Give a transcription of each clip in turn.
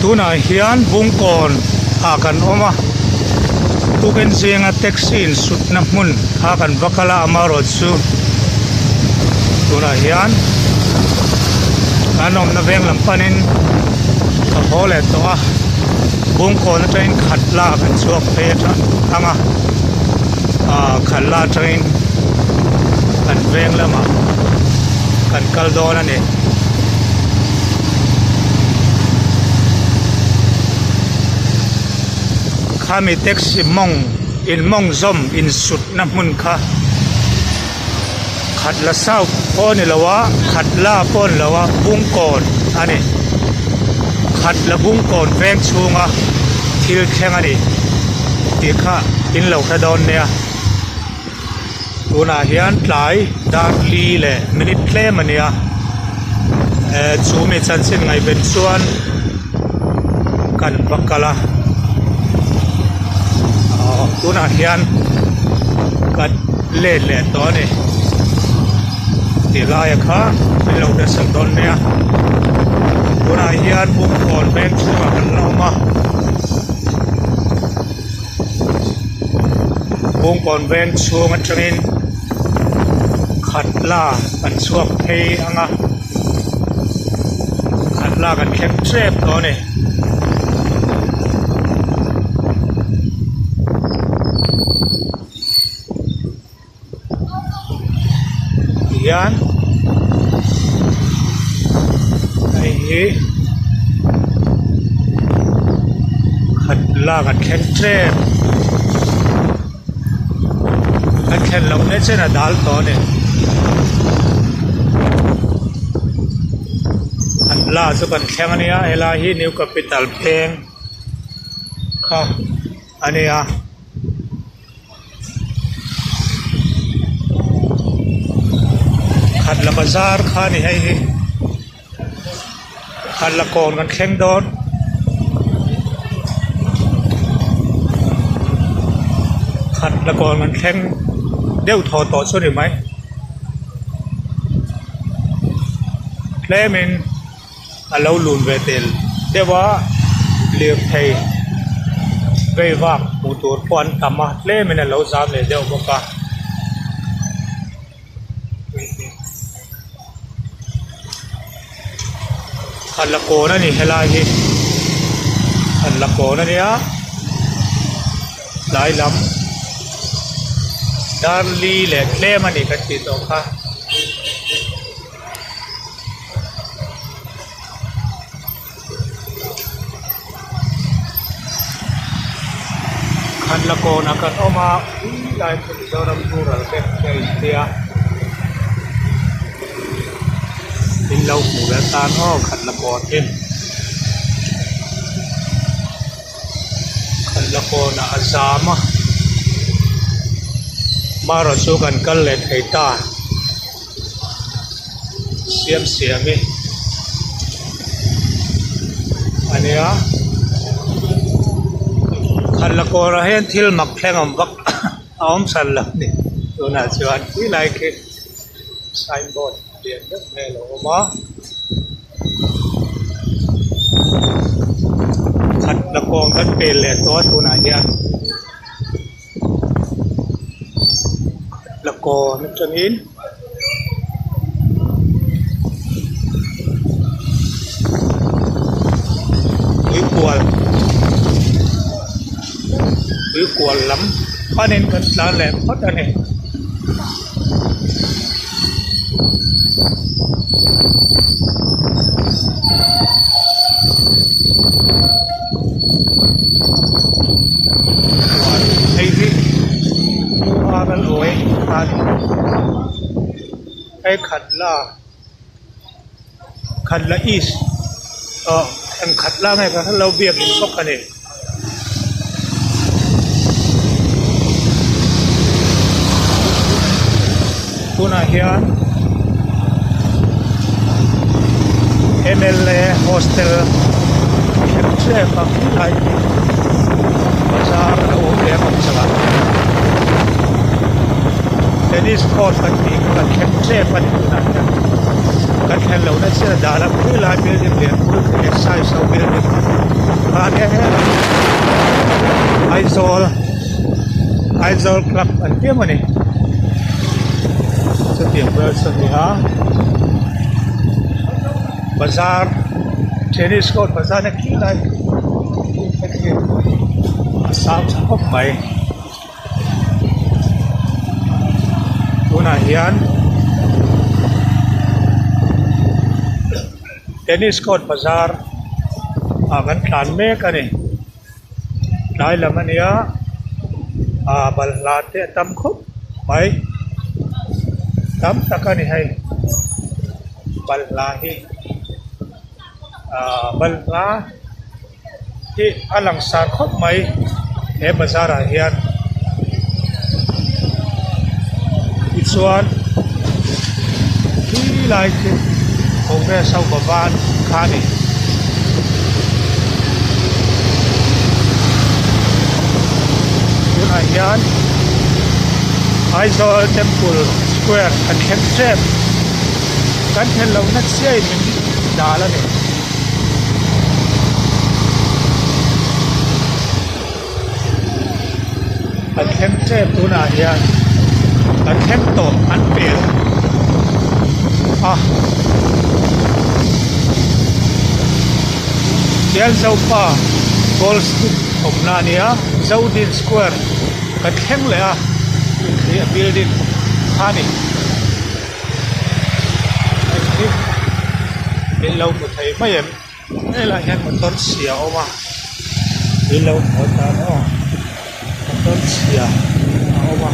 tuna hian bungkon akan oma tuken zinga taxi sut na mun akan bakala amaro chu tuna hian anom na veng lampanin ka hole to a bungkon train khatla kan chuak pe anga khatla train kan veng lama kan kaldona ne kami taxi mong zom in sut na mun kha khatla sau pon lawa khatla pon lawa bungkon ani khatla bungkon veng chunga thil kheng ani ti kha in lo kha don ne tuna hian tlai dar li le minute claim ania chu mi chan sin ngai ben chuan kan bakala tuna hian kan le to ni ti lai kha min lo da sak don ne tuna hian bungkon veng chunga kan lo ma bungkon veng chunga train khatla kan chuak thei anga khatla kan khem trep to ni hian ai hi khatla kan khem trep kan khen lo ne chena dal to ni la chu kan khem ania ela hi new capital bank kha ania khatla bazar kha ni hai hi khatla kon kan khem don khatla kon kan khem deu tho to chu ni mai lemin alo lùn về tiền đểว่าเลี้ยงไทยไปว่าปูตัวปอนตำมาเล่มันเราจำเลยเดี๋ยวบอกว่าขันละโกนั่นนี่เฮลาฮีขันละโกนั่นเนี่ยหลายลำดาร์ลีเล็กเล่มันนี่กันติดต่อค่ะขันละโกนakan oma ilai dalam rural ke India in lau mula tan oขันละโกนinขันละโกนazama maro chu kan kal le thei ta siam mi aniaขันละโกระเห็นทิลมักแข่งอมบักอ้อมสันหลังนี่ตัวน่าชวนที่ไรคือไซน์บอร์ดเรียนเรื่องแม่หลวงมาขันละโกกันเป็นเลยตัวน่าเฮียละโกนั่นจนินกวนล้ำป้าเน้นกันลาแหลมพัดอันนี้ไอ้ที่ดูอากันรวยอันไอ้ขัดละอีสขัดละไงกันถ้าเราเบียดอินพวกกันเองtuna hian MLA hostel khe pa thai bazar o le pa chala tennis court kan ti kan khe pa ni tuna kan khen lo na sira dala pui la bil de pu exercise so bil de khá nhé Aizol Club ấn kia mà nè sự tiệm vừa sân đi hả Bazaar tennis court Bazaar này kia đây sao không mày tu na hian tennis court Bazaar kan tlan mek ani lai lam ania balhla te tam khup mai tam takani hai balhla hi balhla hi alang sar khup mai he bazar a hian ichuan hi lai ke ongre sau bawan khani Ayan Aizol Temple Square kan hem trap kan hen lo na sei min dala ne kan hem trap tu na hian kan hem to an pel Tial zau pa Gold Street na nia Zaudin Square kan hem le a building hani bên lâu của thầy mấy em đây là hiện một con xìa oma bên lâu của ta đó một con xìa oma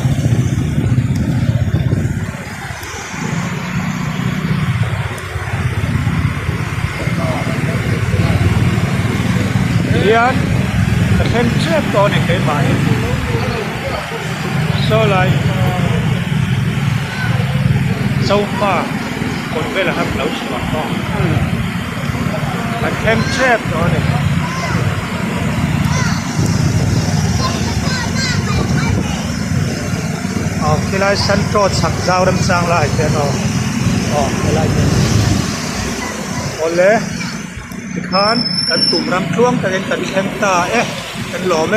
Ian kan trap to này cái bài so lại sâu pha còn về là hấp nấu sủi to kan hem trap to này cái lại sân trot sạc dao đâm sang lại thế nào cái lại oleh kan tụm ram chuông cái hem ta kan lom